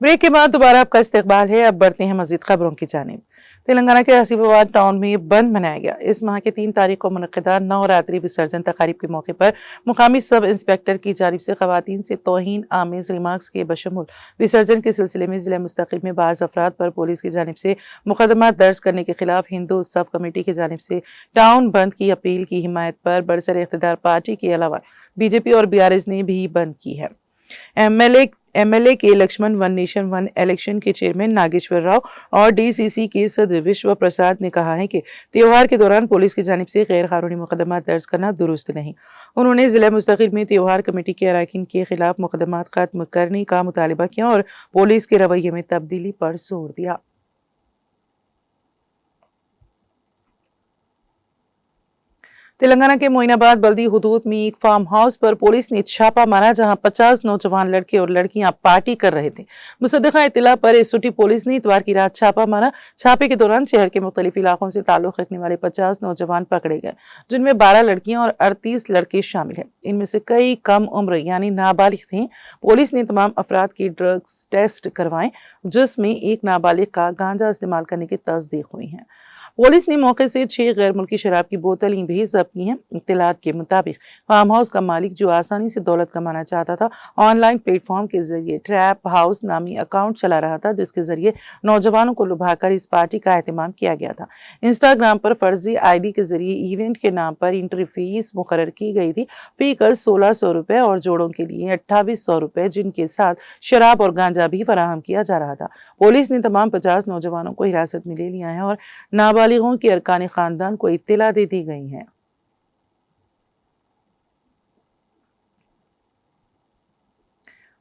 Break के बाद दोबारा आपका इस्तकबाल है। अब बढ़ते हैं मजीद खबरों की जानिब। तेलंगाना के हसीबाबाद टाउन में बंद मनाया गया। इस माह की 3 तारीख को मुनक़्क़िदा नवरात्रि विसर्जन तक़रीब के मौके पर मुकामी सब इंस्पेक्टर की जानिब से ख़वातीन से तौहीन आमेज़ रिमार्क्स के बशमूल विसर्जन के सिलसिले में ज़िला मुस्तक़िल में बाज़ अफराद पर पुलिस की जानिब से मुक़दमा दर्ज करने के खिलाफ हिंदू सब कमेटी की जानिब से टाउन बंद की अपील की हिमायत पर बरसर इक़्तिदार पार्टी के अलावा BJP और BRS ने भी बंद की है। MLA के Laxman one nation one election के चेयरमैन नागेश्वर राव और DCC के सदर विश्व प्रसाद ने कहा है कि त्योहार के दौरान पुलिस की जानिब से गैर कानूनी मुकदमा दर्ज करना दुरुस्त नहीं। उन्होंने जिला मुस्तकिल में त्योहार कमेटी के अरकान के खिलाफ मुकदमा खत्म करने का मुतालबा किया और पुलिस के रवैये में तब्दीली पर जोर दिया। तेलंगाना के मोइनाबाद बल्दी हुदूद में एक फार्म हाउस पर पुलिस ने छापा मारा, जहां 50 नौजवान लड़के और लड़कियां पार्टी कर रहे थे। मुसद्दिक़ा इत्तला पर एसओटी पुलिस ने इतवार की रात छापा मारा। छापे के दौरान शहर के मुख्तलिफ इलाकों से ताल्लुक रखने वाले 50 नौजवान पकड़े गए, जिनमें 12 लड़कियां और 38 लड़के शामिल हैं। इनमें से कई कम उम्र यानी नाबालिग थे। पुलिस ने तमाम अफराद की ड्रग्स टेस्ट करवाए, जिसमें एक नाबालिग का गांजा इस्तेमाल करने की तस्दीक हुई है। पुलिस ने मौके से 6 गैर मुल्की शराब की बोतलें भी जब्त की हैं। इत्तलात के मुताबिक फार्म हाउस का मालिक, जो आसानी से दौलत कमाना चाहता था, ऑनलाइन प्लेटफॉर्म के जरिए ट्रैप हाउस नामी अकाउंट चला रहा था, जिसके जरिए नौजवानों को लुभाकर इस पार्टी का एहतमाम किया गया था। इंस्टाग्राम पर फर्जी ID के जरिए इवेंट के नाम पर एंट्री फीस मुकर्रर की गई थी। फीकर 1600 रुपए और जोड़ों के लिए 2800 रुपए, जिनके साथ शराब और गांजा भी फराहम किया जा रहा था। पुलिस ने तमाम 50 नौजवानों को हिरासत में ले लिया है और नाबालिगों के अरकान खानदान को इत्तला दे दी गई है।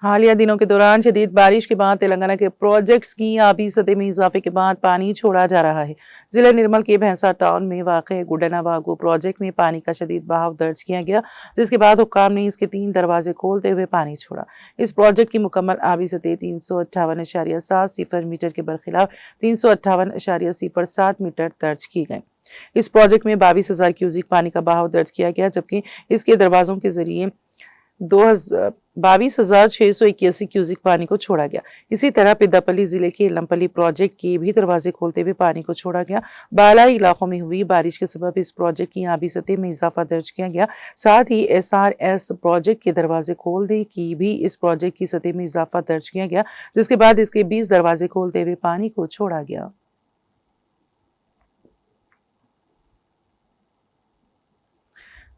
हालिया दिनों के दौरान शदीद बारिश के बाद तेलंगाना के प्रोजेक्ट्स की आबी सतह में इजाफे के बाद पानी छोड़ा जा रहा है। जिला निर्मल के भैंसा टाउन में वाक़े गुडना बागो प्रोजेक्ट में पानी का शदीद बहाव दर्ज किया गया, जिसके बाद हुक्काम ने इसके 3 दरवाजे खोलते हुए पानी छोड़ा। इस प्रोजेक्ट की मुकम्मल आबी सतह 358.70 मीटर के बरखिलाफ 358.07 मीटर दर्ज की गई। इस प्रोजेक्ट में 22,000 क्यूसिक पानी का बहाव दर्ज किया गया, जबकि इसके दरवाजों के जरिए 22,681 क्यूसिक पानी को छोड़ा गया। इसी तरह पेद्दापल्ली जिले के लमपल्ली प्रोजेक्ट के भी दरवाजे खोलते हुए पानी को छोड़ा गया। बालाई इलाकों में हुई बारिश के सबब इस प्रोजेक्ट की आबी सतह में इजाफा दर्ज किया गया। साथ ही SRS प्रोजेक्ट के दरवाजे खोलने की भी इस प्रोजेक्ट की सतह में इजाफा दर्ज किया गया, जिसके बाद इसके 20 दरवाजे खोलते हुए पानी को छोड़ा गया।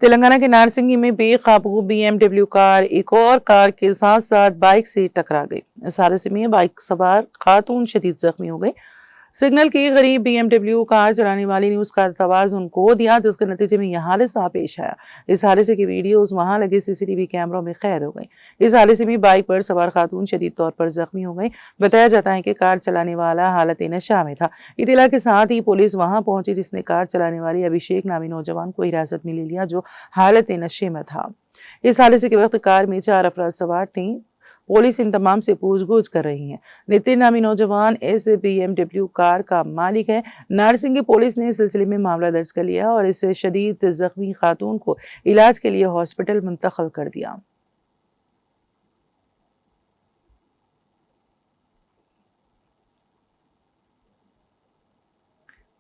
तेलंगाना के नारसिंगी में बेकाबू BMW कार एक और कार के साथ साथ बाइक से टकरा गई। इस हादसे में बाइक सवार खातून शदीद जख्मी हो गई। सिग्नल के करीब BMW कार चलाने वाली ने उसका तवाज़ुन खो दिया, जिसके नतीजे में यह हादसा पेश आया। इस हादसे की वीडियोस वहां लगे CCTV कैमरों में कैद हो गई। इस हादसे में बाइक पर सवार खातून शदीद तौर पर जख्मी हो गई। बताया जाता है कि कार चलाने वाला हालत नशा में था। इत्तला के साथ ही पुलिस वहां पहुंची, जिसने कार चलाने वाली अभिषेक नामी नौजवान को हिरासत में ले लिया, जो हालत नशे में था। इस हादसे के वक्त कार में 4 अफराद सवार थे। पुलिस इन तमाम से पूछगछ कर रही है। नितिन नामी नौजवान इस BMW कार का मालिक है। नारसिंगी पुलिस ने इस सिलसिले में मामला दर्ज कर लिया और इस शदीद जख्मी खातून को इलाज के लिए हॉस्पिटल मुंतकिल कर दिया।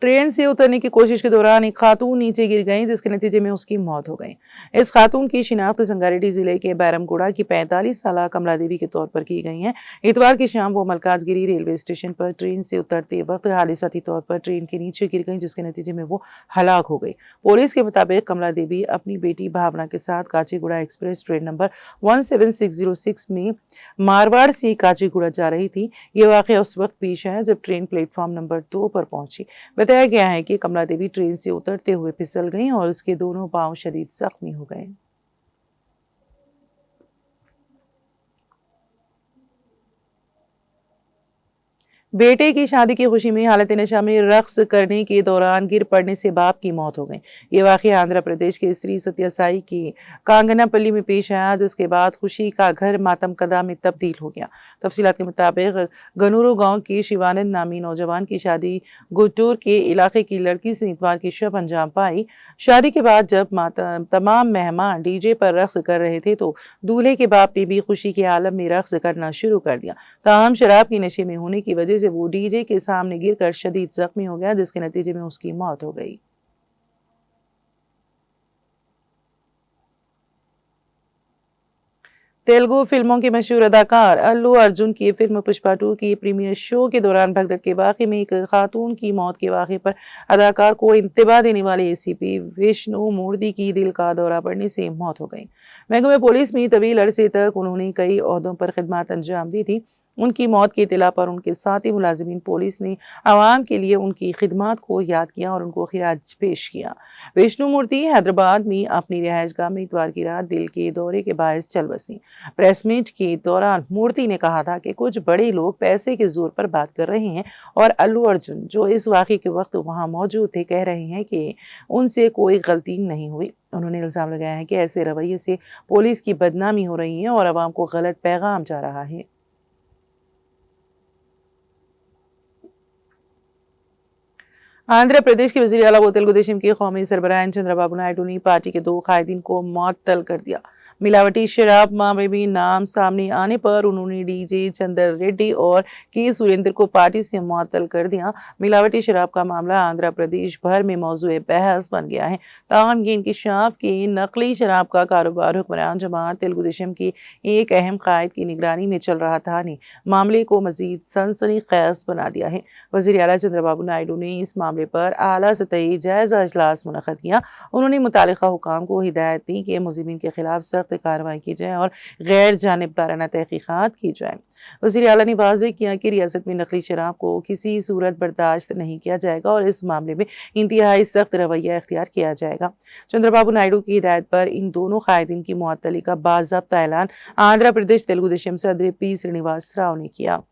ट्रेन से उतरने की कोशिश के दौरान एक खातून नीचे गिर गई, जिसके नतीजे में उसकी मौत हो गई। इस खातून की शिनाख्त संगारेड्डी जिले के बैरमगुड़ा की 45 साल कमला देवी के तौर पर की गई है। इतवार की शाम वो मलकाजगिरी रेलवे स्टेशन पर ट्रेन से उतरते वक्त हादसाती तौर पर ट्रेन के नीचे गिर गई, जिसके नतीजे में वो हलाक हो गई। पुलिस के मुताबिक कमला देवी अपनी बेटी भावना के साथ काचीगुड़ा एक्सप्रेस ट्रेन नंबर 17606 में मारवाड़ से काचीगुड़ा जा रही थी। ये वाकया उस वक्त पेश आया जब ट्रेन प्लेटफॉर्म नंबर 2 पर पहुंची। बताया गया है कि कमला देवी ट्रेन से उतरते हुए फिसल गईं और उसके दोनों पांव शदीद जख्मी हो गए। बेटे की शादी की खुशी में हालत नशा में रक्स करने के दौरान गिर पड़ने से बाप की मौत हो गई। ये वाकया आंध्र प्रदेश के श्री सत्यासाई की कांगनापल्ली में पेश आया, जिसके बाद खुशी का घर मातम कदा में तब्दील हो गया। तफसीलात के मुताबिक गनूरो गांव के शिवानंद नामी नौजवान की शादी गुटूर के इलाके की लड़की से इतवार की शब अंजाम पाई। शादी के बाद जब तमाम मेहमान डीजे पर रक्स कर रहे थे तो दूल्हे के बाप ने भी खुशी के आलम में रक्स करना शुरू कर दिया। ताहम शराब की नशे में होने की वजह से वो डीजे के सामने गिरकर शदीद जख्मी हो गया, जिसके नतीजे में उसकी मौत हो गई। तेलुगु फिल्मों के मशहूर अदाकार अल्लू अर्जुन की फिल्म पुष्पा 2 की प्रीमियर शो के दौरान भगदड़ के वाक़े में एक खातून की मौत के वाक़े पर अदाकार को इंतबा देने वाले एसीपी विष्णु मूर्ति की दिल का दौरा पड़ने से मौत हो गई। महकमे पुलिस में तवील अरसे तक उन्होंने कई ओहदों पर खिदमत अंजाम दी थी। उनकी मौत की इत्तला पर उनके साथी मुलाजिमीन पुलिस ने आवाम के लिए उनकी खिदमत को याद किया और उनको खिराज पेश किया। विष्णु मूर्ति हैदराबाद में अपनी रिहाइशगाह में इतवार की रात दिल के दौरे के बायस चल बसी। प्रेस मीट के दौरान मूर्ति ने कहा था कि कुछ बड़े लोग पैसे के जोर पर बात कर रहे हैं और अल्लू अर्जुन, जो इस वाक़े के वक्त वहां मौजूद थे, कह रहे हैं कि उनसे कोई गलती नहीं हुई। उन्होंने इल्जाम लगाया है कि ऐसे रवैये से पुलिस की बदनामी हो रही है और आवाम को गलत पैगाम जा रहा है। आंध्र प्रदेश के वज़ीर आला व तेलुगु देशम के कौमी सरबराह एन चंद्रबाबू नायडू ने पार्टी के 2 कायदीन को मुअत्तल कर दिया। मिलावटी शराब मामले में नाम सामने आने पर उन्होंने डीजे चंदर रेड्डी और के सुरेंद्र को पार्टी से मुअत्तल कर दिया। मिलावटी शराब का मामला आंध्र प्रदेश भर में मौजूए बहस बन गया है। ताहम ये इंकशाफ के नकली शराब का कारोबार हुक्मरान जमात तेलुगु देशम की एक अहम कायद की निगरानी में चल रहा था ने मामले को मजीद सनसनीखेज बना दिया है। वज़ीर आला चंद्रबाबू नायडू ने इस मामले पर आला सतही जायजा इजलास मुनक़्क़द किया। उन्होंने मुतालिका हुकाम को हिदायत दी कि मुज़लिमीन के खिलाफ सख्त कार्रवाई की जाए और गैर जानिबदाराना तहकीकात की जाए। वज़ीर आला ने वाज़ेह किया कि रियासत में नकली शराब को किसी सूरत बर्दाश्त नहीं किया जाएगा और इस मामले में इंतहाई सख्त रवैया इख्तियार किया जाएगा। चंद्रबाबू नायडू की हिदायत पर इन दोनों कायदीन की मुअत्तली का बाज़ाब्ता ऐलान आंध्र प्रदेश तेलुगु देशम सदर पी श्रीनिवास राव ने किया।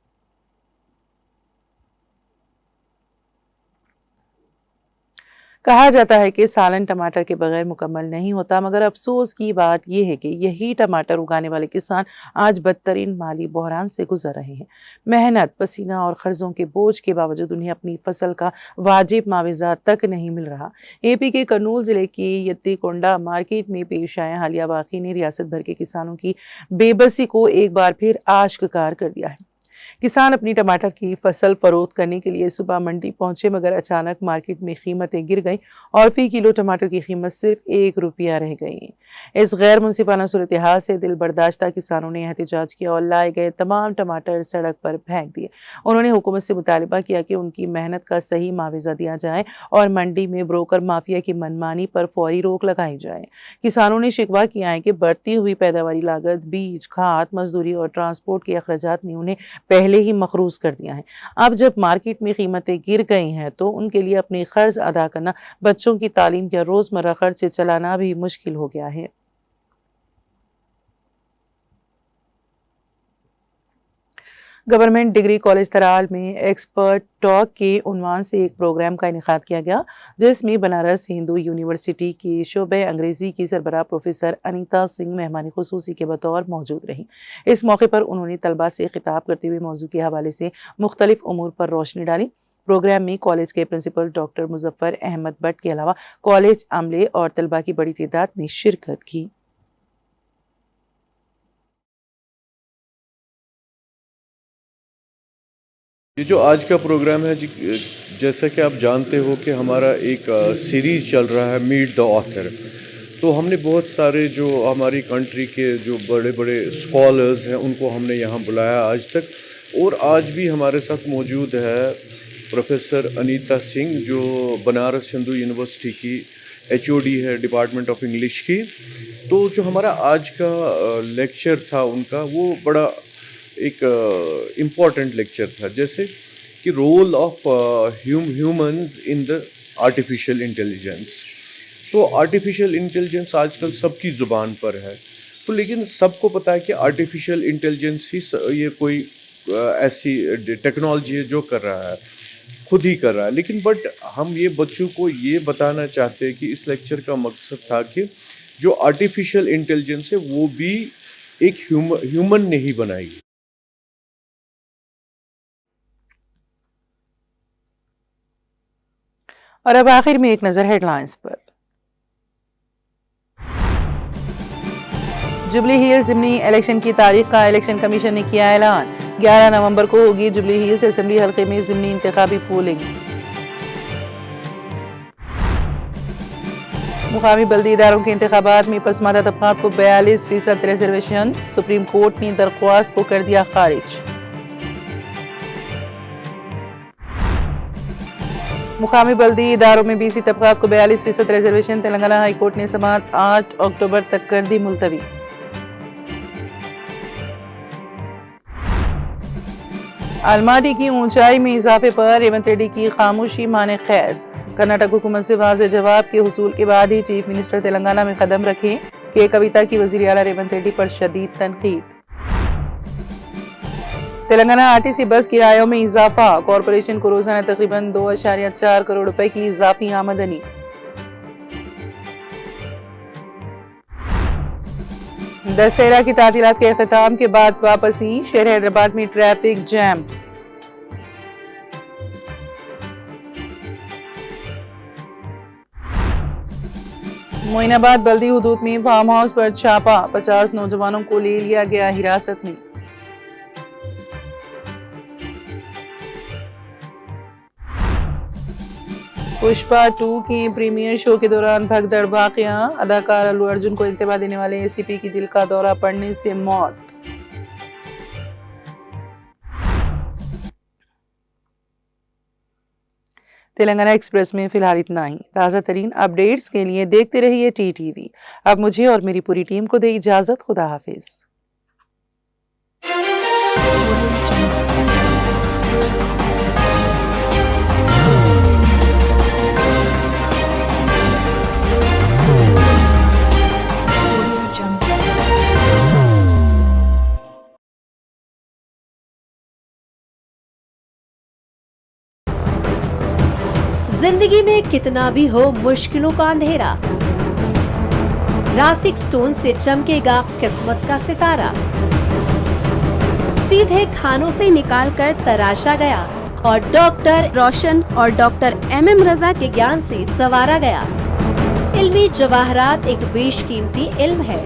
कहा जाता है कि सालन टमाटर के बगैर मुकम्मल नहीं होता, मगर अफसोस की बात यह है कि यही टमाटर उगाने वाले किसान आज बदतरीन माली बहरान से गुजर रहे हैं। मेहनत, पसीना और कर्जों के बोझ के बावजूद उन्हें अपनी फसल का वाजिब मुआवजा तक नहीं मिल रहा। एपी के कर्नूल जिले की यत्तीकोंडा मार्केट में पेश आए हालिया वाक़े ने रियासत भर के किसानों की बेबसी को एक बार फिर आश्कार कर दिया है। किसान अपनी टमाटर की फसल फरोख्त करने के लिए सुबह मंडी पहुंचे, मगर अचानक मार्केट में कीमतें गिर गईं और फी किलो टमाटर की कीमत सिर्फ ₹1 रह गई। इस गैर मुनसिफाना सूरत हाल से दिल बर्दाश्ता किसानों ने एहतजाज किया और लाए गए तमाम टमाटर सड़क पर फेंक दिए। उन्होंने हुकूमत से मुतालबा किया कि उनकी मेहनत का सही मुआवजा दिया जाए और मंडी में ब्रोकर माफिया की मनमानी पर फौरी रोक लगाई जाए। किसानों ने शिकवा किया है कि बढ़ती हुई पैदावारी लागत, बीज, खाद, मजदूरी और ट्रांसपोर्ट के अखराजात ने उन्हें पहले ही मखरूज कर दिया है। अब जब मार्केट में कीमतें गिर गई हैं तो उनके लिए अपने कर्ज अदा करना, बच्चों की तालीम या रोजमर्रा खर्च से चलाना भी मुश्किल हो गया है। गवर्नमेंट डिग्री कॉलेज तराल में एक्सपर्ट टॉक के उन्वान से एक प्रोग्राम का इनेकाद किया गया, जिसमें बनारस हिंदू यूनिवर्सिटी की शोबे अंग्रेजी की सरबराह प्रोफेसर अनीता सिंह मेहमानी खुसूसी के बतौर मौजूद रहीं। इस मौके पर उन्होंने तलबा से खिताब करते हुए मौजू के हवाले से मुख्तलिफ उमूर पर रोशनी डाली। प्रोग्राम में कॉलेज के प्रिंसिपल डॉक्टर मुजफ्फर अहमद भट्ट के अलावा कॉलेज अमले और तलबा की बड़ी तादाद ने शिरकत की। ये जो आज का प्रोग्राम है, जैसा कि आप जानते हो कि हमारा एक सीरीज़ चल रहा है मीट द ऑथर। तो हमने बहुत सारे जो हमारी कंट्री के जो बड़े बड़े स्कॉलर्स हैं उनको हमने यहाँ बुलाया आज तक, और आज भी हमारे साथ मौजूद है प्रोफेसर अनीता सिंह, जो बनारस हिंदू यूनिवर्सिटी की HOD है डिपार्टमेंट ऑफ इंग्लिश की। तो जो हमारा आज का लेक्चर था उनका, वो बड़ा एक इम्पॉर्टेंट लेक्चर था, जैसे कि role of humans in the artificial intelligence. तो आर्टिफिशियल इंटेलिजेंस आजकल सबकी ज़ुबान पर है, तो लेकिन सबको पता है कि आर्टिफिशियल इंटेलिजेंस ही ये कोई ऐसी टेक्नोलॉजी है जो कर रहा है, खुद ही कर रहा है। लेकिन बट हम ये बच्चों को ये बताना चाहते हैं कि इस लेक्चर का मकसद था कि जो आर्टिफिशियल इंटेलिजेंस है वो भी एक ह्यूमन ने ही बनाई। और अब आखिर में एक नजर हेडलाइंस पर। जुबली हिल्स जिमनी इलेक्शन की तारीख का इलेक्शन कमीशन ने किया ऐलान। 11 नवंबर को होगी जुबली हिल्स असेंबली हल्के में जिमनी इंतखाबी पोलिंग। मुकामी बल्दी इदारों के इंतखाबात में पसमानदा तबकात को 42% रिजर्वेशन, सुप्रीम कोर्ट ने दरख्वास्त को कर दिया खारिज। मुकामी बल्दी इदारों में BC तबकात को 42% रिजर्वेशन, तेलंगाना हाई कोर्ट ने समाअत 8 अक्टूबर तक कर दी मुलतवी। अलमाटी की ऊंचाई में इजाफे पर रेवंत रेड्डी की खामोशी माने खैस। कर्नाटक हुकूमत से वाज़ेह जवाब के हुसूल के बाद ही चीफ मिनिस्टर तेलंगाना में कदम रखे। के कविता की वजीर आला रेवंत रेड्डी पर शदीद तनकीद। तेलंगाना RTC बस किरायों में इजाफा, कॉरपोरेशन को रोजाना तकरीबन 2.4 करोड़ रुपए की इजाफी आमदनी। दशहरा की तातीलात के अख्ताम के बाद वापसी, शहर हैदराबाद में ट्रैफिक जैम। मोइनाबाद बल्दी हुदूद में फार्म हाउस पर छापा, 50 नौजवानों को ले लिया गया हिरासत में। पुष्पा 2 के प्रीमियर शो के दौरान भगदड़ वाकया, अदाकार अल्लू अर्जुन को इंतबा देने वाले ACP की दिल का दौरा पड़ने से मौत। तेलंगाना एक्सप्रेस में फिलहाल इतना ही। ताज़ा तरीन अपडेट्स के लिए देखते रहिए TTV। अब मुझे और मेरी पूरी टीम को दे इजाजत। खुदा हाफिज। जिंदगी में कितना भी हो मुश्किलों का अंधेरा, रासिक स्टोन से चमकेगा किस्मत का सितारा। सीधे खानों से निकालकर तराशा गया और डॉक्टर रोशन और डॉक्टर MM रजा के ज्ञान से संवारा गया। इल्मी जवाहरात एक बेशकीमती इल्म है।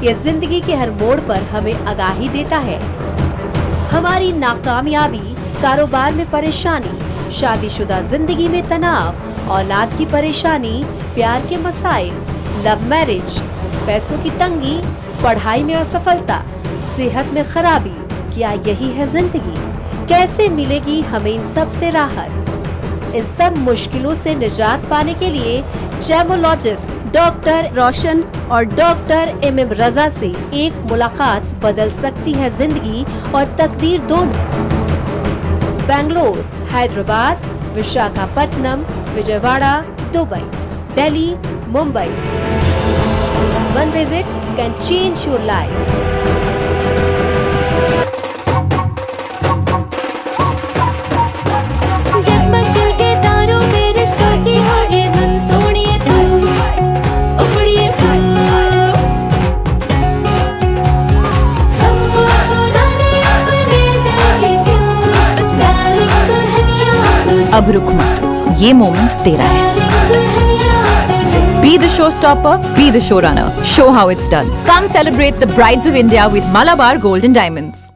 ये जिंदगी के हर मोड़ पर हमें आगाही देता है। हमारी नाकामयाबी, कारोबार में परेशानी, शादीशुदा जिंदगी में तनाव, औलाद की परेशानी, प्यार के मसाइल, लव मैरिज, पैसों की तंगी, पढ़ाई में असफलता, सेहत में खराबी, क्या यही है जिंदगी? कैसे मिलेगी हमें इन सब से राहत? इस सब मुश्किलों से निजात पाने के लिए जेमोलॉजिस्ट डॉक्टर रोशन और डॉक्टर MM रजा से एक मुलाकात बदल सकती है जिंदगी और तकदीर दोनों। Bangalore, Hyderabad, Visakhapatnam, Vijayawada, Dubai, Delhi, Mumbai. One visit can change your life. जगमग दिल के तारों में रिश्तों की होगी धुन, सोनिए तू, उपड़िए तू, सबको सुनाने अपने दिल की ट्यून, डार्लिंग दुल्हनिया तुझे, अब रुक मत, ये मोमेंट तेरा है। डार्लिंग दुल्हनिया तुझे। Be the showstopper, be the showrunner. Show how it's done. Come celebrate the brides of India with Malabar Gold and Diamonds.